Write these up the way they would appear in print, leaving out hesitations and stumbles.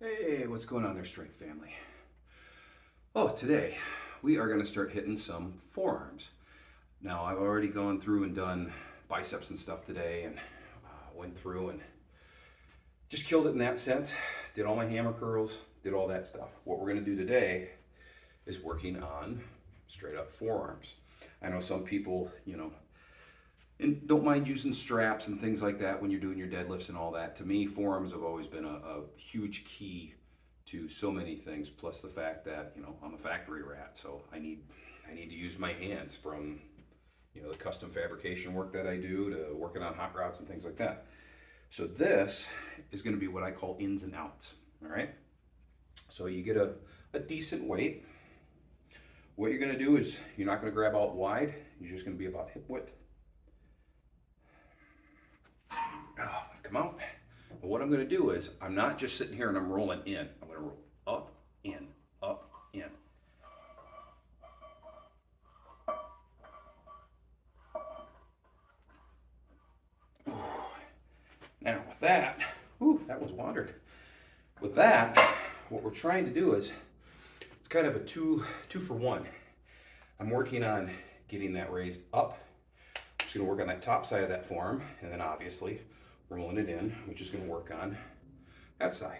Hey, what's going on there, Strength Family? Oh, today we are going to start hitting some forearms. Now, I've already gone through and done biceps and stuff today and went through and just killed it in that sense. Did all my hammer curls, did all that stuff. What we're going to do today is working on straight up forearms. I know some people, and don't mind using straps and things like that when you're doing your deadlifts and all that. To me, forearms have always been a huge key to so many things. Plus the fact that I'm a factory rat, so I need to use my hands from the custom fabrication work that I do to working on hot rods and things like that. So this is going to be what I call ins and outs. All right. So you get a decent weight. What you're going to do is you're not going to grab out wide. You're just going to be about hip width. Oh, come out. But what I'm going to do is I'm not just sitting here and I'm rolling in. I'm going to roll up, in, up, in. Now with that, that was wandered. With that, what we're trying to do is it's kind of a two for one. I'm working on getting that raised up. Just going to work on that top side of that forearm, and then obviously rolling it in, which is going to work on that side.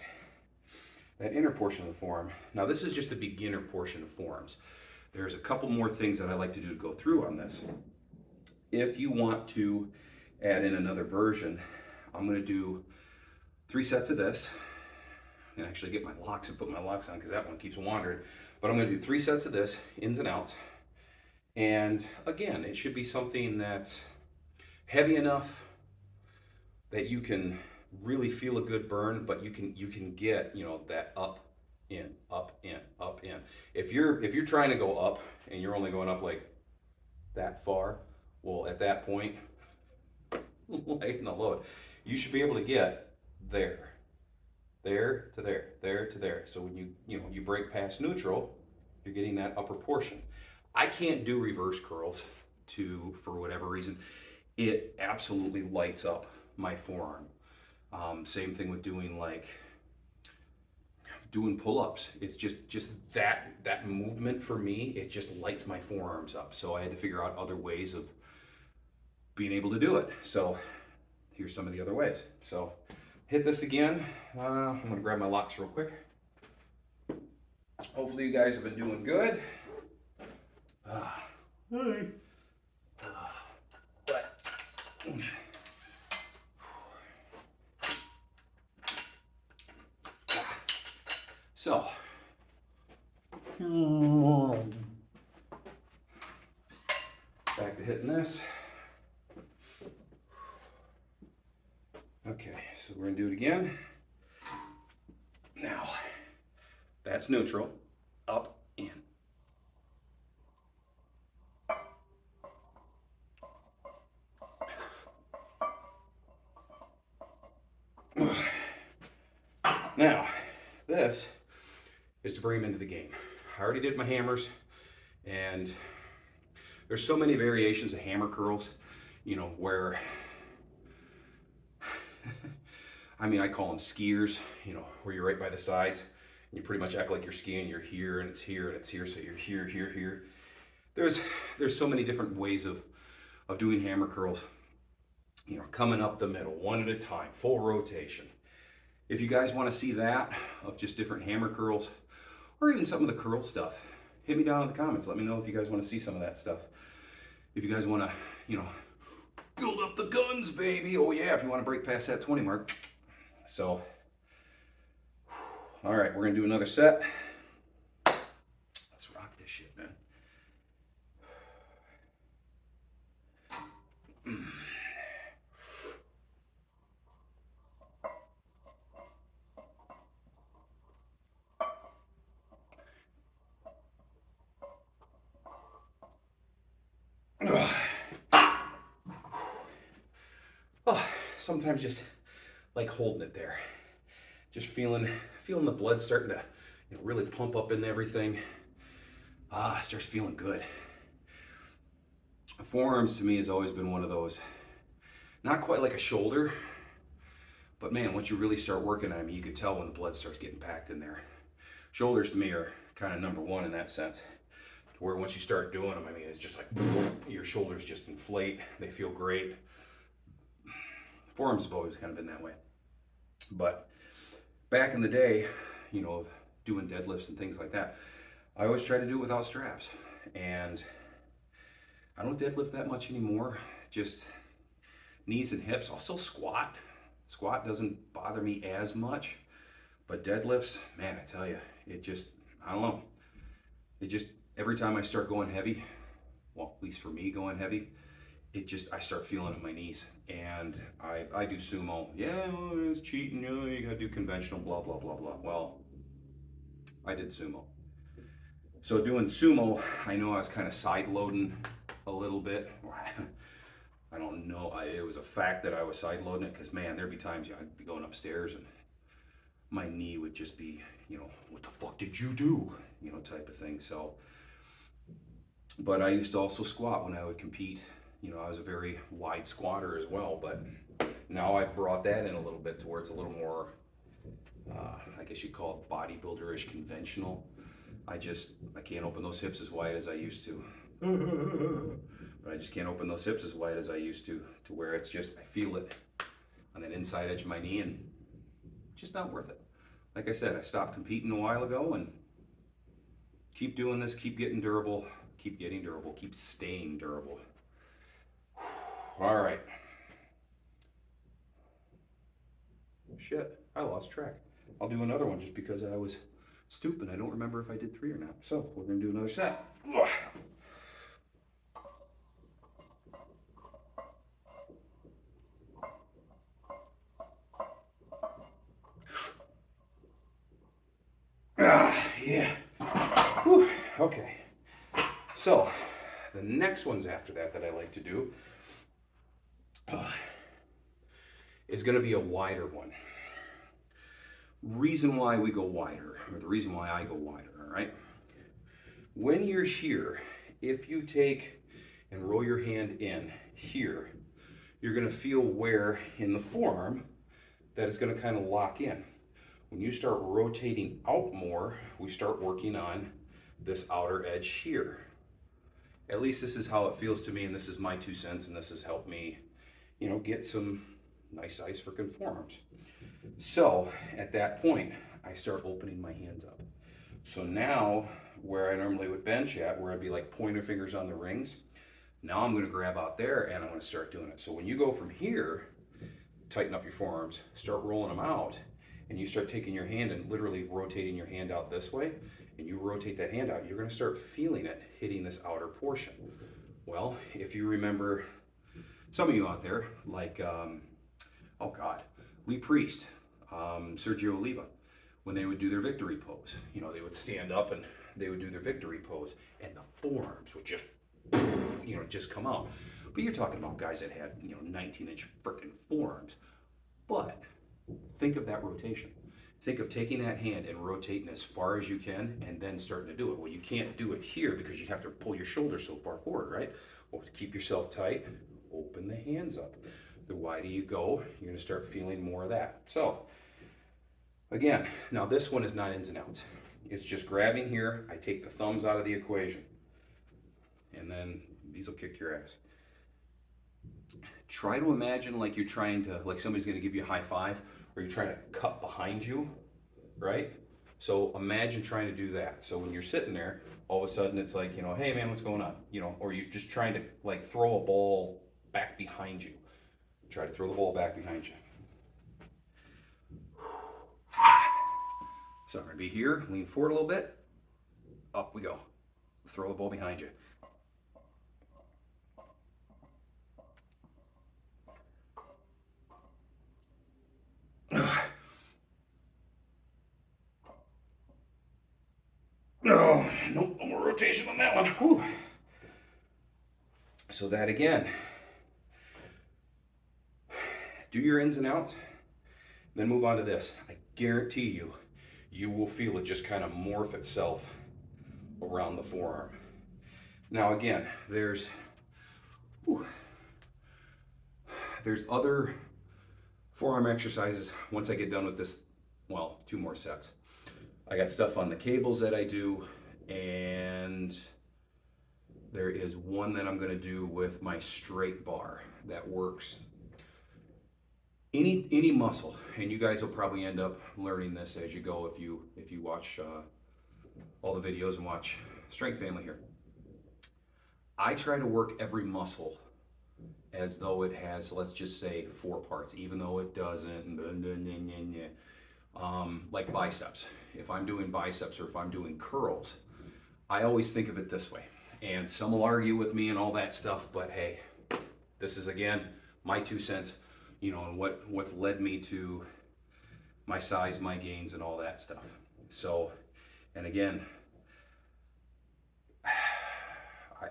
That inner portion of the forearm. Now this is just a beginner portion of forearms. There's a couple more things that I like to do to go through on this. If you want to add in another version, I'm going to do 3 sets of this. And actually get my locks and put my locks on because that one keeps wandering. But I'm going to do 3 sets of this, ins and outs. And again, it should be something that's heavy enough that you can really feel a good burn, but you can get that up, in, up, in, up, in. If you're trying to go up and you're only going up like that far, well, at that point, lighten the load. You should be able to get there to there, there to there. So when you break past neutral, you're getting that upper portion. I can't do reverse curls for whatever reason. It absolutely lights up my forearm. Same thing with doing pull-ups. It's just that movement for me. It just lights my forearms up. So I had to figure out other ways of being able to do it. So here's some of the other ways. So hit this again. I'm gonna grab my locks real quick. Hopefully you guys have been doing good. Hi. But so back to hitting this. Okay, so we're gonna do it again. Now, that's neutral, up, in. Now, this is to bring them into the game. I already did my hammers, and there's so many variations of hammer curls, where I call them skiers, where you're right by the sides and you pretty much act like you're skiing. You're here and it's here and it's here, so you're here, here, here. There's so many different ways of doing hammer curls. Coming up the middle, one at a time, full rotation. If you guys want to see that of just different hammer curls, or even some of the curl stuff, hit me down in the comments. Let me know if you guys want to see some of that stuff. If you guys want to, build up the guns, baby. Oh yeah, if you want to break past that 20 mark. So, all right, we're gonna do another set. Let's rock this shit, man. Oh, sometimes just like holding it there, just feeling the blood starting to really pump up into everything. It starts feeling good. Forearms to me has always been one of those, not quite like a shoulder, But man, once you really start working on them, you can tell when the blood starts getting packed in there. Shoulders to me are kind of number one in that sense. Where once you start doing them, I mean, it's just like your shoulders just inflate. They feel great. Forearms have always kind of been that way. But back in the day, you know, doing deadlifts and things like that, I always try to do it without straps. And I don't deadlift that much anymore. Just knees and hips. I'll still squat. Squat doesn't bother me as much. But deadlifts, man, I tell you, it just, I don't know. It just, every time I start going heavy, well, at least for me going heavy, it just, I start feeling it in my knees. And I do sumo. Yeah, well, it's cheating, you know, you gotta do conventional, blah, blah, blah, blah. Well, I did sumo. So doing sumo, I know I was kind of side loading a little bit. I don't know, it was a fact that I was side loading it because man, there'd be times I'd be going upstairs and my knee would just be, you know, what the fuck did you do? You know, type of thing. So, but I used to also squat when I would compete. You know, I was a very wide squatter as well, but now I've brought that in a little bit to where it's a little more, I guess you'd call it bodybuilder-ish conventional. I can't open those hips as wide as I used to. But I just can't open those hips as wide as I used to where it's just, I feel it on that inside edge of my knee and just not worth it. Like I said, I stopped competing a while ago and keep doing this, keep getting durable, keep staying durable. All right. Shit, I lost track. I'll do another one just because I was stupid. I don't remember if I did 3 or not. So we're gonna do another set. Yeah. Whew. Okay. So the next ones after that I like to do is going to be a wider one. Reason why we go wider, or the reason why I go wider, all right? When you're here, if you take and roll your hand in here, you're going to feel where in the forearm that it's going to kind of lock in. When you start rotating out more, we start working on this outer edge here. At least this is how it feels to me, and this is my 2 cents, and this has helped me, you know, get some nice size freaking forearms. So at that point, I start opening my hands up. So now, where I normally would bench at, where I'd be like pointer fingers on the rings, now I'm gonna grab out there and I'm gonna start doing it. So when you go from here, tighten up your forearms, start rolling them out, and you start taking your hand and literally rotating your hand out this way, and you rotate that hand out, you're gonna start feeling it hitting this outer portion. Well, if you remember, some of you out there, like, oh God, Lee Priest, Sergio Oliva, when they would do their victory pose, you know, they would stand up and they would do their victory pose, and the forearms would just, you know, just come out. But you're talking about guys that had, you know, 19-inch freaking forearms. But think of that rotation. Think of taking that hand and rotating as far as you can and then starting to do it. Well, you can't do it here because you have to pull your shoulders so far forward, right? Well, to keep yourself tight, open the hands up. The wider you go, you're gonna start feeling more of that. So, again, now this one is not ins and outs. It's just grabbing here, I take the thumbs out of the equation, and then these will kick your ass. Try to imagine like you're trying to, like somebody's gonna give you a high five, or you're trying to cut behind you, right? So imagine trying to do that. So when you're sitting there, all of a sudden it's like, you know, hey man, what's going on? You know, or you're just trying to like throw a ball back behind you. Try to throw the ball back behind you. So I'm gonna be here, lean forward a little bit, up we go. Throw the ball behind you. No, nope, no more rotation on that one. Whew. So that again, do your ins and outs, then move on to this. I guarantee you, you will feel it just kind of morph itself around the forearm. Now again, there's other Forearm exercises, once I get done with this, well, 2 more sets. I got stuff on the cables that I do, and there is one that I'm gonna do with my straight bar that works any muscle, and you guys will probably end up learning this as you go if you watch all the videos and watch Strength Family here. I try to work every muscle as though it has, let's just say, 4 parts, even though it doesn't. Like biceps. If I'm doing biceps or if I'm doing curls, I always think of it this way. And some will argue with me and all that stuff, but hey, this is again my 2 cents, you know, and what's led me to my size, my gains, and all that stuff. So, and again,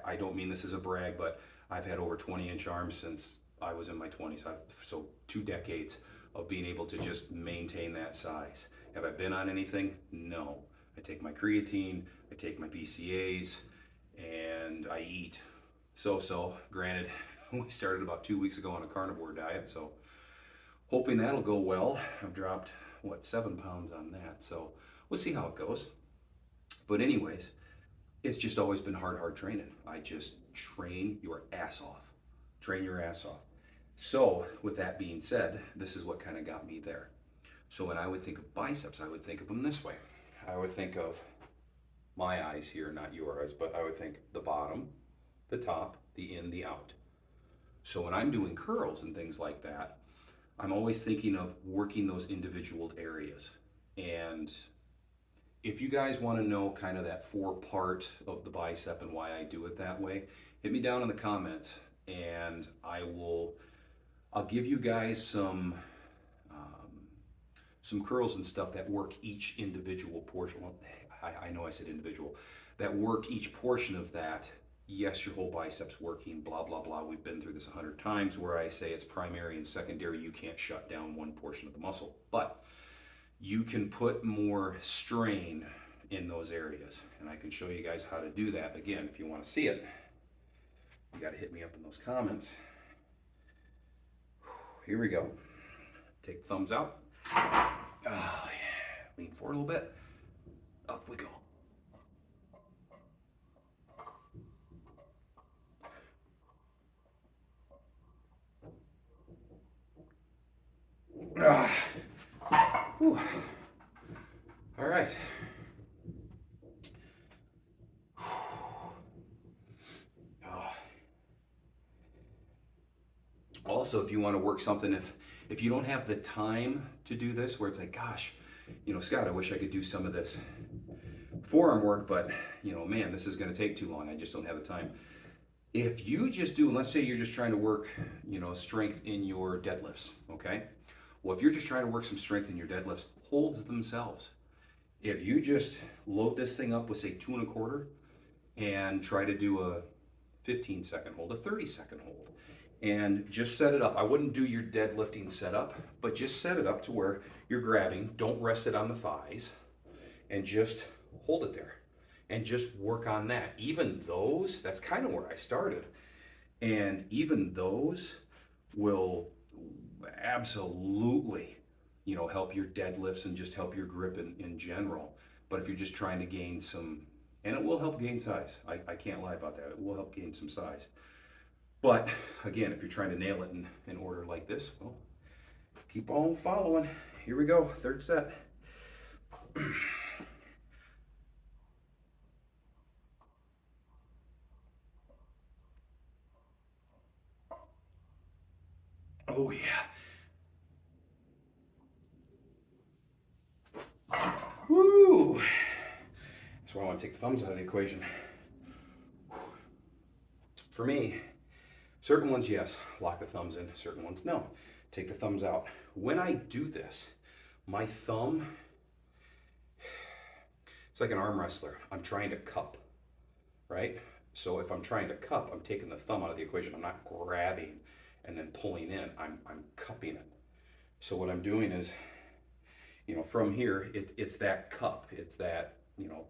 I don't mean this as a brag, but I've had over 20-inch arms since I was in my 20s. So 2 decades of being able to just maintain that size. Have I been on anything? No. I take my creatine, I take my BCAAs, and I eat so. Granted, we started about 2 weeks ago on a carnivore diet, so hoping that'll go well. I've dropped, 7 pounds on that, so we'll see how it goes. But anyways, it's just always been hard training. I just train your ass off. Train your ass off. So with that being said, this is what kind of got me there. So when I would think of biceps, I would think of them this way. I would think of my eyes here, not your eyes, but I would think the bottom, the top, the in, the out. So when I'm doing curls and things like that, I'm always thinking of working those individual areas. And if you guys want to know kind of that 4-part of the bicep and why I do it that way, hit me down in the comments, and I'll give you guys some curls and stuff that work each individual portion. Well, I know I said individual, that work each portion of that. Yes, your whole bicep's working, blah, blah, blah. We've been through this 100 times where I say it's primary and secondary. You can't shut down one portion of the muscle, but you can put more strain in those areas. And I can show you guys how to do that. Again, if you want to see it, you got to hit me up in those comments. Here we go. Take the thumbs out. Oh, yeah. Lean forward a little bit. Up we go. Whew. All right. Also, if you want to work something, if you don't have the time to do this, where it's like, gosh, you know, Scott, I wish I could do some of this forearm work, but you know, man, this is going to take too long. I just don't have the time. If you just do, let's say you're just trying to work, you know, strength in your deadlifts, okay? Well, if you're just trying to work some strength in your deadlifts, holds themselves. If you just load this thing up with, say, 2 1/4 and try to do a 15-second hold, a 30-second hold, and just set it up. I wouldn't do your deadlifting setup, but just set it up to where you're grabbing, don't rest it on the thighs, and just hold it there. And just work on that. Even those, that's kind of where I started. And even those will absolutely, you know, help your deadlifts and just help your grip in general. But if you're just trying to gain some, and it will help gain size. I can't lie about that. It will help gain some size. But again, if you're trying to nail it in order like this, well, keep on following. Here we go, 3rd set. Oh yeah. Woo! That's why I want to take the thumbs out of the equation. For me, certain ones, yes, lock the thumbs in. Certain ones, no. Take the thumbs out. When I do this, my thumb, it's like an arm wrestler. I'm trying to cup, right? So if I'm trying to cup, I'm taking the thumb out of the equation. I'm not grabbing and then pulling in. I'm cupping it. So what I'm doing is, you know, from here, it's that cup. It's that, you know,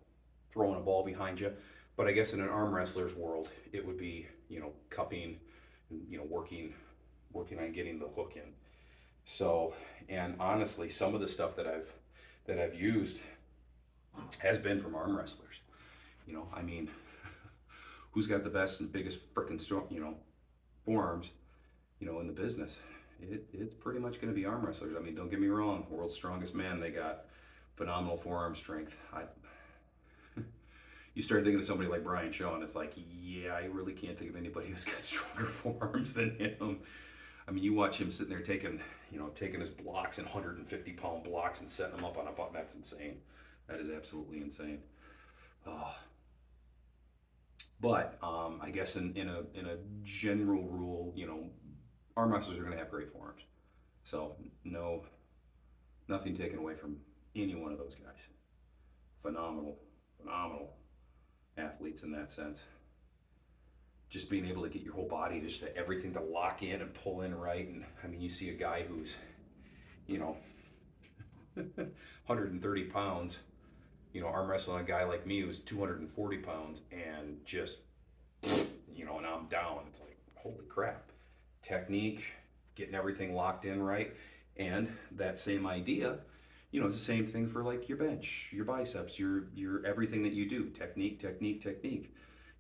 throwing a ball behind you. But I guess in an arm wrestler's world, it would be, you know, cupping, you know, working on getting the hook in. So, and honestly, some of the stuff that I've used has been from arm wrestlers. You know, I mean, who's got the best and biggest freaking strong, forearms, in the business? It's pretty much going to be arm wrestlers. I mean, don't get me wrong, world's strongest man, they got phenomenal forearm strength. You start thinking of somebody like Brian Shaw, and it's like, yeah, I really can't think of anybody who's got stronger forearms than him. I mean, you watch him sitting there taking his blocks and 150-pound blocks and setting them up on a button. That's insane. That is absolutely insane. Uh, but I guess in a general rule, arm wrestlers are going to have great forearms. So no, nothing taken away from any one of those guys. Phenomenal, phenomenal athletes in that sense. Just being able to get your whole body, just everything to lock in and pull in right. And I mean, you see a guy who's, 130 pounds, arm wrestling a guy like me who's 240 pounds and just, and I'm down. It's like, holy crap. Technique, getting everything locked in right. And that same idea, it's the same thing for like your bench, your biceps, your everything that you do. Technique, technique, technique.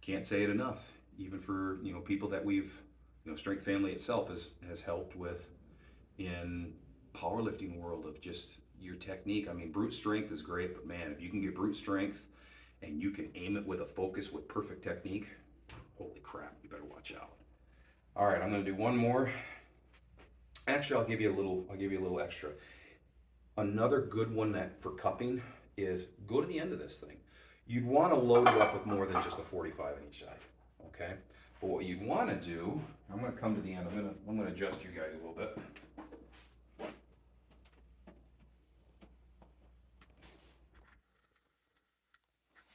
Can't say it enough. Even for people that we've Strength Family itself has helped with in powerlifting world of just your technique. I mean, brute strength is great, but man, if you can get brute strength and you can aim it with a focus with perfect technique, holy crap, you better watch out. All right, I'm going to do one more. Actually, I'll give you a little extra. Another good one that for cupping is go to the end of this thing. You'd want to load it up with more than just a 45 on each side. Okay, but what you'd want to do, I'm going to come to the end. I'm going to adjust you guys a little bit.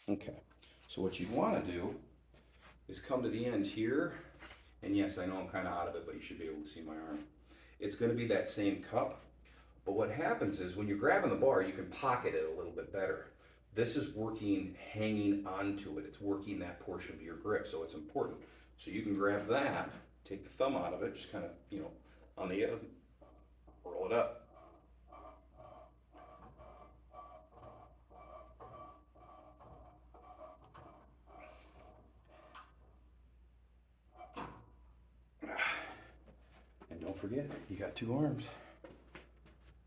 Okay, so what you'd want to do is come to the end here, and yes, I know I'm kind of out of it, but you should be able to see my arm. It's going to be that same cup, but what happens is when you're grabbing the bar, you can pocket it a little bit better. This is working, hanging onto it. It's working that portion of your grip, so it's important. So you can grab that, take the thumb out of it, just kind of, on the end, roll it up. And don't forget, you got two arms.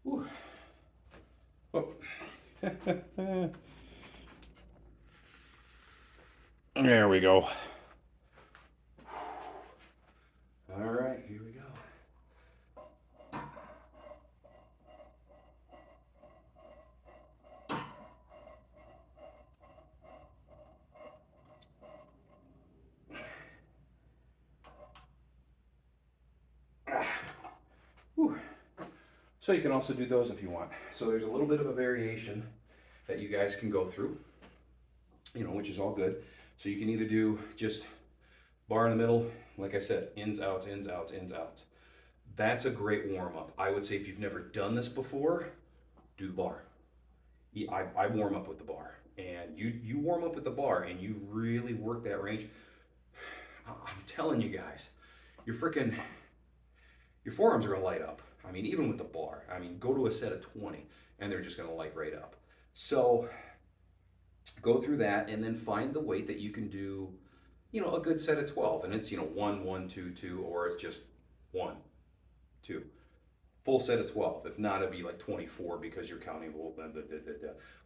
Whew. Oh. There we go. All right, here we go. So you can also do those if you want. So there's a little bit of a variation that you guys can go through, which is all good. So you can either do just bar in the middle, like I said, ins, outs, ins, outs, ins, outs. That's a great warm up. I would say if you've never done this before, do the bar. I warm up with the bar, and you warm up with the bar and you really work that range. I'm telling you guys, your forearms are gonna light up. I mean, even with the bar. I mean, go to a set of 20 and they're just gonna light right up. So go through that and then find the weight that you can do, a good set of 12. And it's, 1, 1, 2, 2, or it's just 1, 2. Full set of 12. If not, it'd be like 24 because you're counting the whole thing.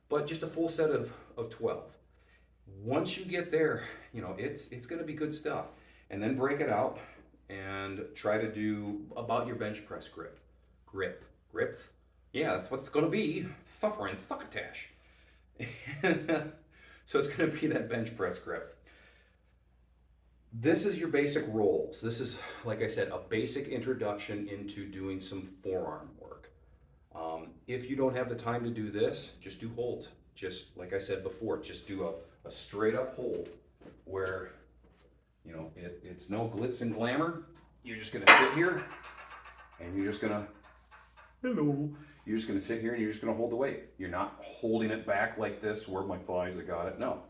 But just a full set of 12. Once you get there, it's gonna be good stuff. And then break it out and try to do about your bench press grip. Yeah, that's what it's gonna be. Suffering succotash. So it's gonna be that bench press grip. This is your basic rolls. This is, like I said, a basic introduction into doing some forearm work. If you don't have the time to do this, just do holds. Just like I said before, just do a straight up hold where, it's no glitz and glamour. You're just gonna sit here and you're just gonna, hello. You're just gonna sit here and you're just gonna hold the weight. You're not holding it back like this where my thighs have got it. No,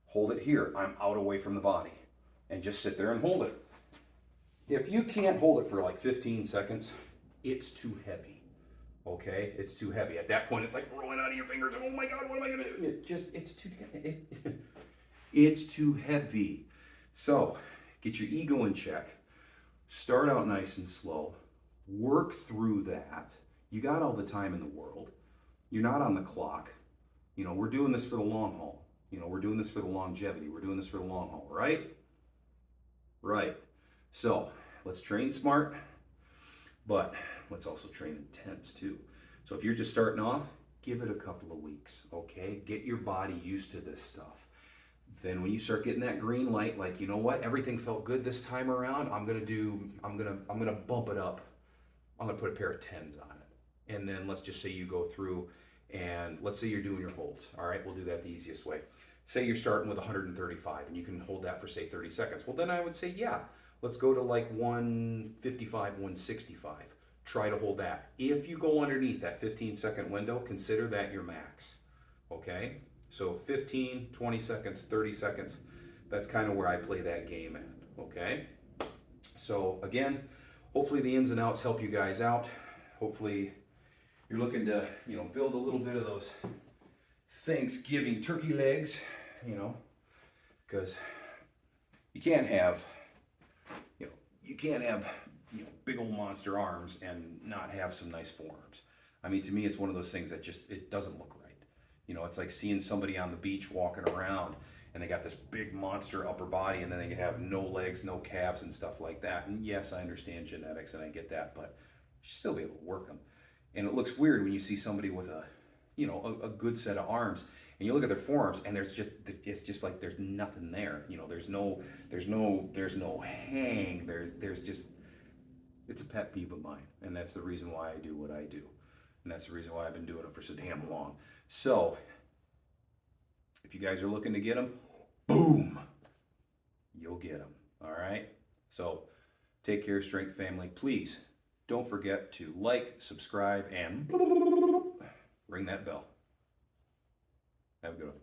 hold it here. I'm out away from the body and just sit there and hold it. If you can't hold it for like 15 seconds, it's too heavy. Okay, it's too heavy. At that point, it's like rolling out of your fingers. Oh my God, what am I gonna do? It's too heavy. So get your ego in check. Start out nice and slow. Work through that. You got all the time in the world. You're not on the clock. You know, we're doing this for the long haul. You know, we're doing this for the longevity. We're doing this for the long haul, right? Right. So let's train smart, but let's also train intense too. So if you're just starting off, give it a couple of weeks, okay? Get your body used to this stuff. Then when you start getting that green light, like, you know what, everything felt good this time around, I'm gonna bump it up. I'm gonna put a pair of 10s on it. And then let's just say you go through and let's say you're doing your holds. All right, we'll do that the easiest way. Say you're starting with 135 and you can hold that for say 30 seconds. Well, then I would say, yeah, let's go to like 155, 165. Try to hold that. If you go underneath that 15-second window, consider that your max. Okay? So 15, 20 seconds, 30 seconds. That's kind of where I play that game at. Okay? So again, hopefully the ins and outs help you guys out. Hopefully you're looking to, you know, build a little bit of those Thanksgiving turkey legs, you know, because you can't have, you know, big old monster arms and not have some nice forearms. I mean, to me, it's one of those things that just, it doesn't look right. You know, it's like seeing somebody on the beach walking around and they got this big monster upper body and then they have no legs, no calves and stuff like that. And yes, I understand genetics and I get that, but you should still be able to work them. And it looks weird when you see somebody with a, you know, a good set of arms and you look at their forearms and it's just like there's nothing there. You know, there's no hang, there's just, it's a pet peeve of mine, and that's the reason why I do what I do. And that's the reason why I've been doing it for so damn long. So, if you guys are looking to get them, boom, you'll get them. All right? So, take care, Strength Family. Please don't forget to like, subscribe, and ring that bell. Have a good one.